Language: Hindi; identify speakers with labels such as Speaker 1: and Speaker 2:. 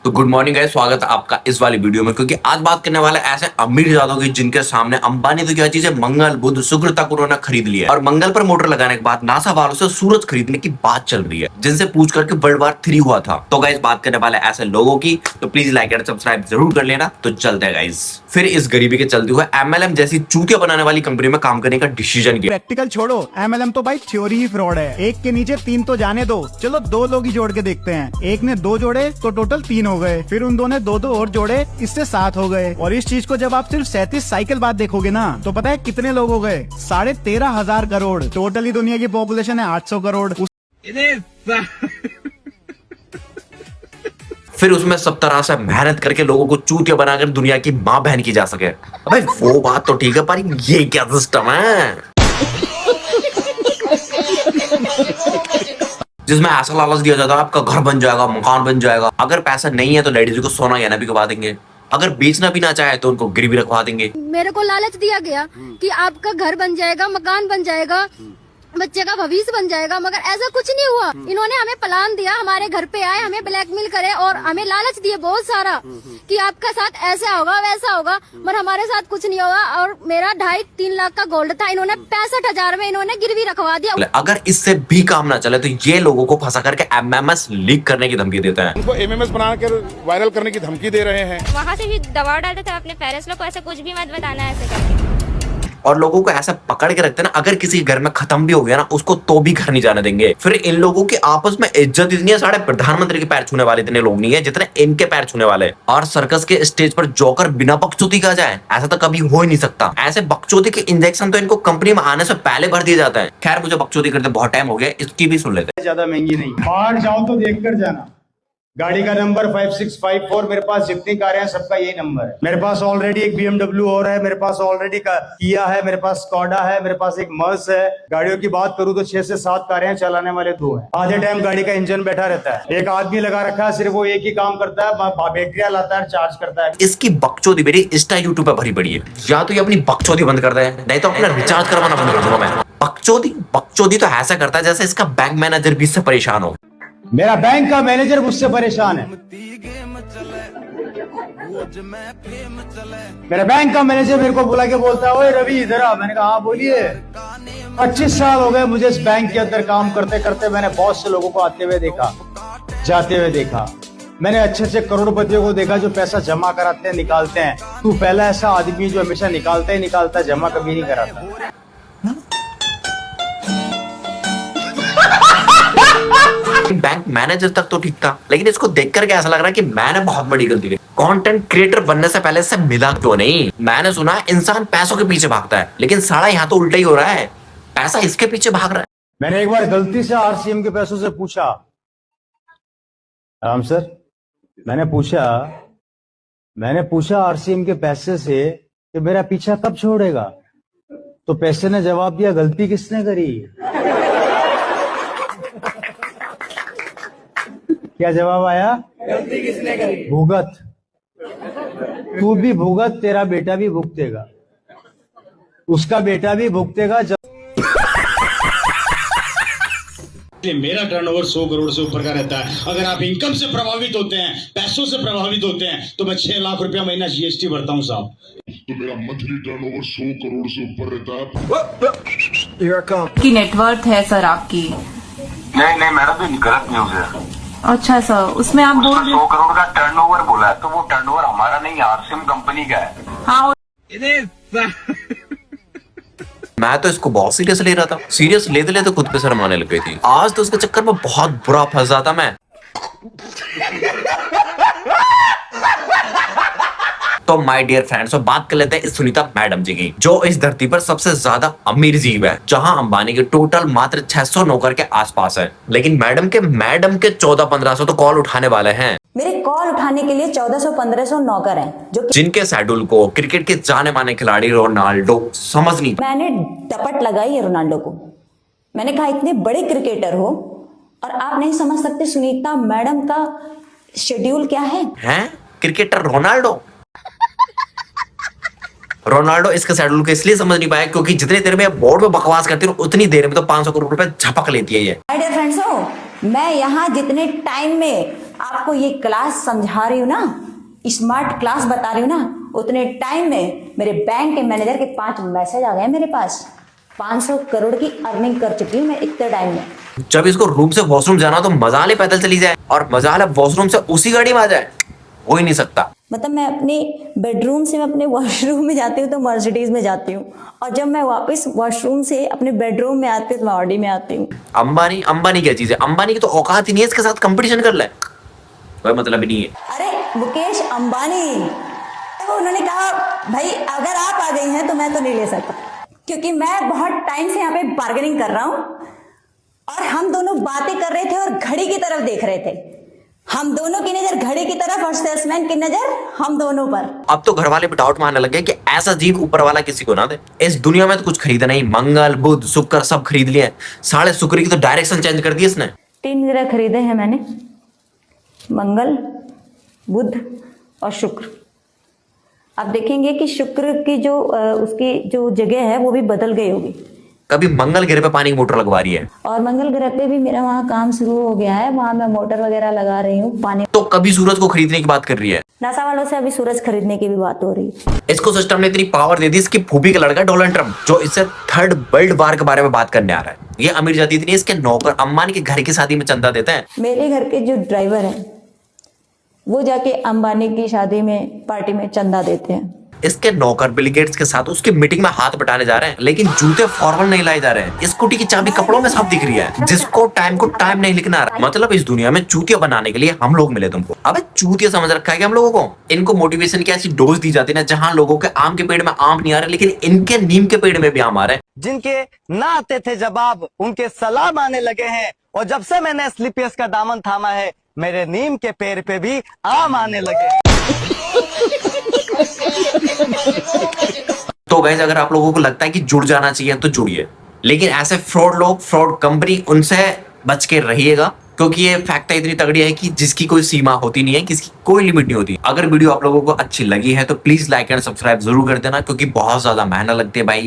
Speaker 1: तो गुड मॉर्निंग गाइस, स्वागत है आपका इस वाली वीडियो में। क्योंकि आज बात करने वाला है ऐसे अमीर जादों की जिनके सामने अंबानी तो क्या चीज है, मंगल बुध शुक्र तक उन्होंने खरीद लिया और मंगल पर मोटर लगाने के बाद नासा वालों से सूरज खरीदने की बात चल रही है, जिनसे पूछ करके वर्ल्ड वार 3 हुआ था। तो गाइस बात करने वाले ऐसे लोगों की, तो प्लीज लाइक एंड सब्सक्राइब जरूर कर लेना। तो चलते हैं गाइस। फिर इस गरीबी के चलते हुए MLM जैसी चूतिया बनाने वाली कंपनी में काम करने का डिसीजन किया।
Speaker 2: प्रैक्टिकल छोड़ो, MLM तो भाई थ्योरी ही फ्रॉड है। एक के नीचे 3 तो जाने दो, चलो 2 लोग ही जोड़ के देखते हैं। एक ने 2 जोड़े तो टोटल 3 हो गए, फिर उन 2 ने 2 और जोड़े, इससे 7 हो गए। और इस चीज को जब आप सिर्फ 37 साइकिल बाद देखोगे ना, तो पता है कितने लोग हो गए? 13,500 करोड़। टोटली दुनिया की पॉपुलेशन है 800 करोड़।
Speaker 1: फिर उसमें सब तरह से मेहनत करके लोगों को चूतिया बनाकर दुनिया की माँ बहन की जा सके। अबे वो बात तो ठीक है, पर ये क्या सिस्टम है जिसमें ऐसा लालच दिया जाता है आपका घर बन जाएगा, मकान बन जाएगा। अगर पैसा नहीं है तो लेडीज को सोना गहना भी करवा देंगे, अगर बेचना भी ना चाहे तो उनको गिरवी रखवा देंगे।
Speaker 3: मेरे को लालच दिया गया कि आपका घर बन जाएगा, मकान बन जाएगा, बच्चे का भविष्य बन जाएगा, मगर ऐसा कुछ नहीं हुआ। इन्होंने हमें प्लान दिया, हमारे घर पे आए, हमें ब्लैकमेल करे और हमें लालच दिए बहुत सारा कि आपका साथ ऐसा होगा वैसा होगा, मगर हमारे साथ कुछ नहीं होगा। और मेरा 2.5-3 लाख का गोल्ड था, इन्होंने 65,000 में इन्होंने गिरवी रखवा दिया।
Speaker 1: अगर इससे भी काम ना चले तो ये लोगों को फंसा करके MMS लीक करने की धमकी देते हैं,
Speaker 4: उनको MMS बनाकर वायरल करने की धमकी दे रहे हैं।
Speaker 5: वहाँ से भी दबाव डालते थे अपने पेरेंट्स लोग को, ऐसे कुछ भी मत बताना ऐसे करके।
Speaker 1: और लोगों को ऐसा पकड़ के रखते हैं ना, अगर किसी घर में खत्म भी हो गया ना, उसको तो भी घर नहीं जाने देंगे। फिर इन लोगों की आपस में इज्जत इतनी है, साढ़े प्रधानमंत्री के पैर छूने वाले इतने लोग नहीं है जितने इनके पैर छूने वाले। और सर्कस के स्टेज पर जोकर बिना बकचोदी का जाए, ऐसा तो कभी हो ही नहीं सकता। ऐसे बकचोदी के इंजेक्शन तो इनको कंपनी में आने से पहले भर दिए जाते हैं। खैर, मुझे बकचोदी करते बहुत टाइम हो गया, इसकी भी सुन लेते हैं।
Speaker 6: ज्यादा महंगी नहीं, बाहर जाओ तो देख कर जाना। गाड़ी का नंबर 5654, मेरे पास जितनी कारें हैं सबका यही नंबर है। मेरे पास ऑलरेडी एक BMW और है, मेरे पास ऑलरेडी किया है, मेरे पास स्कॉडा है, मेरे पास एक मर्स है। गाड़ियों की बात करूं तो 6 से 7 कारें हैं, चलाने वाले 2 हैं। आधे टाइम गाड़ी का इंजन बैठा रहता है, एक आदमी लगा रखा है, सिर्फ वो एक ही काम करता है, बैटरियां लाता है, चार्ज करता है।
Speaker 1: इसकी बकचोदी मेरी इंस्टा यूट्यूब पे भरी पड़ी है। या तो ये अपनी बकचोदी बंद कर दे, नहीं तो अपना रिचार्ज करवाना बंद कर दूंगा मैं। बकचोदी तो ऐसा करता है जैसे इसका बैंक मैनेजर भी इससे परेशान हो।
Speaker 6: मेरा बैंक का मैनेजर मुझसे परेशान है। मेरा बैंक का मैनेजर मेरे को बुला के बोलता है, ओए रवि इधर आ। मैंने कहा हाँ बोलिए। 25 साल हो गए मुझे इस बैंक के अंदर काम करते करते। मैंने बहुत से लोगों को आते हुए देखा, जाते हुए देखा। मैंने अच्छे अच्छे करोड़पतियों को देखा जो पैसा जमा कराते हैं, निकालते हैं। तू पहला ऐसा आदमी जो हमेशा निकालता ही निकालता, जमा कभी नहीं कराता।
Speaker 1: बैंक मैनेजर तक तो ठीक था, लेकिन इसको देख करके ऐसा लग रहा है कि मैंने बहुत बड़ी गलती की। कंटेंट क्रिएटर बनने से पहले इससे मिला क्यों नहीं? मैंने सुना है इंसान पैसों के पीछे भागता है, लेकिन साला यहाँ तो उल्टा ही हो रहा है, पैसा इसके पीछे भाग रहा है।
Speaker 6: मैंने एक बार गलती से RCM के पैसों से पूछा, राम सर, मैंने पूछा RCM के पैसे से कि मेरा पीछा कब छोड़ेगा? तो पैसे ने जवाब दिया, गलती किसने करी? क्या जवाब आया? गलती किसने करी? भुगत। तू भी भुगत, तेरा बेटा भी भुगतेगा, उसका बेटा भी भुगतेगा।
Speaker 7: मेरा टर्नओवर 100 करोड़ से ऊपर का रहता है। अगर आप इनकम से प्रभावित होते हैं, पैसों से प्रभावित होते हैं, तो मैं 6 लाख रुपया महीना GST भरता हूँ साहब।
Speaker 4: तो मेरा मंथली टर्नओवर 100 करोड़ से ऊपर रहता है।
Speaker 8: की नेटवर्थ है सर आपकी?
Speaker 9: नहीं मेरा तो गलत न्यूज है।
Speaker 8: अच्छा सर, उसमें आप बोल
Speaker 9: 100 करोड़ का टर्नओवर बोला है, तो वो टर्नओवर हमारा नहीं, RCM कंपनी का है।
Speaker 8: हाँ।
Speaker 1: मैं तो इसको बहुत सीरियस ले रहा था, सीरियस लेते लेते खुद पे शर्म आने लग गई थी। आज तो इसके चक्कर में बहुत बुरा फंस जाता मैं। तो माय डियर फ्रेंड्स, तो बात कर लेते हैं इस सुनीता मैडम जी की, जो इस धरती पर सबसे ज्यादा अमीर जीव है, जहां अंबानी के टोटल मात्र 600 नौकर के आसपास है। लेकिन मैडम के 1400-1500 तो कॉल उठाने वाले हैं।
Speaker 10: मेरे कॉल उठाने के लिए 1400-1500 नौकर हैं, जो
Speaker 1: जिनके शेड्यूल को क्रिकेट के जाने माने खिलाड़ी रोनाल्डो समझ नहीं।
Speaker 10: मैंने टपट लगाई है रोनाल्डो को। मैंने कहा इतने बड़े क्रिकेटर हो और आप नहीं समझ सकते सुनीता मैडम का शेड्यूल क्या है?
Speaker 1: हैं? क्रिकेटर रोनाल्डो इसके शेड्यूल को इसलिए समझ नहीं पाया क्योंकि जितनी देर में बोर्ड में बकवास करती है उतनी देर में तो 500 करोड़ रुपए झपक लेती है ये।
Speaker 10: माय डियर फ्रेंड्स, मैं यहाँ जितने टाइम में आपको ये क्लास समझा रही हूँ ना, स्मार्ट क्लास बता रही हूँ ना, उतने टाइम में मेरे बैंक के मैनेजर के 5 मैसेज आ गए मेरे पास। 500 करोड़ की अर्निंग कर चुकी हूँ मैं इतने टाइम में।
Speaker 1: जब इसको रूम से वॉशरूम जाना तो मजा ले पैदल चली जाए, और मजा ले वॉशरूम से उसी गाड़ी में आ जाए, हो ही नहीं सकता।
Speaker 10: मतलब मैं अपने बेडरूम से मैं अपने वॉशरूम में जाती हूँ तो मर्सिडीज में जाती हूँ, और जब मैं वापस वॉशरूम से अपने बेडरूम में आती हूँ तो मैं ऑडी में आती हूँ।
Speaker 1: अंबानी क्या चीज है? अंबानी की तो औकात ही नहीं है इसके साथ कंपटीशन कर ले, कोई मतलब ही नहीं है।
Speaker 10: अरे मुकेश अंबानी, तो उन्होंने कहा भाई अगर आप आ गई हैं तो मैं तो नहीं ले सकता, क्योंकि मैं बहुत टाइम से यहाँ पे बार्गेनिंग कर रहा हूँ, और हम दोनों बातें कर रहे थे और घड़ी की तरफ देख रहे थे। हम दोनों की नजर घड़ी की तरफ और सेल्समैन की नजर हम दोनों पर।
Speaker 1: अब तो घर वाले भी डाउट मारने लगे कि ऐसा जीव ऊपर वाला किसी को ना दे। इस दुनिया में तो कुछ खरीदा नहीं, मंगल बुध शुक्र सब खरीद लिए, साढ़े शुक्र की तो डायरेक्शन चेंज कर दी इसने।
Speaker 10: 3 ग्रह खरीदे हैं मैंने, मंगल बुध और शुक्र। आप देखेंगे कि शुक्र की जो उसकी जो जगह है वो भी बदल गई होगी।
Speaker 1: कभी मंगल ग्रह पे पानी की मोटर लगवा रही है,
Speaker 10: और मंगल ग्रह पे भी मेरा वहाँ काम शुरू हो गया है, वहाँ मैं मोटर वगैरह लगा रही हूँ पानी।
Speaker 1: तो कभी सूरज को खरीदने की बात कर रही है।
Speaker 10: नासा वालों से अभी सूरज खरीदने की भी बात हो रही है।
Speaker 1: इसको सिस्टम ने इतनी पावर दे दी, इसकी फूफी का लड़का डोनाल्ड ट्रम्प, जो इससे 3rd वर्ल्ड वार के बारे में बात करने आ रहा है। ये अमीर जाति इतनी, इसके नौकर अंबानी के घर की शादी में चंदा देते हैं।
Speaker 10: मेरे घर के जो ड्राइवर हैं वो जाके अंबानी की शादी में पार्टी में चंदा देते हैं।
Speaker 1: इसके नौकर बिल गेट्स के साथ उसकी मीटिंग में हाथ बटाने जा रहे हैं, लेकिन जूते फॉर्मल नहीं लाए जा रहे हैं। स्कूटी की चाबी कपड़ों में साफ दिख रही है, जिसको टाइम को टाइम नहीं लिखना आ रहा। मतलब इस दुनिया में चूतिया बनाने के लिए हम लोग मिले तुमको। अबे चूतिया समझ रखा है क्या हम लोगों को? इनको मोटिवेशन की ऐसी डोज दी जाती है ना, जहां लोगों के आम के पेड़ में आम नहीं आ रहे, लेकिन इनके नीम के पेड़ में भी आम आ रहे हैं।
Speaker 11: जिनके ना आते थे जवाब उनके सलाम आने लगे हैं, और जब से मैंने स्लीपियस का दामन थामा है मेरे नीम के पेड़ पे भी आम आने लगे।
Speaker 1: तो गाइस, अगर आप लोगों को लगता है कि जुड़ जाना चाहिए तो जुड़िए, लेकिन ऐसे फ्रॉड लोग, फ्रॉड कंपनी, उनसे बच के रहिएगा, क्योंकि ये फैक्ट इतनी तगड़ी है कि जिसकी कोई सीमा होती नहीं है, किसकी कोई लिमिट नहीं होती। अगर वीडियो आप लोगों को अच्छी लगी है तो प्लीज लाइक एंड सब्सक्राइब जरूर कर देना, क्योंकि बहुत ज्यादा मेहनत लगती है भाई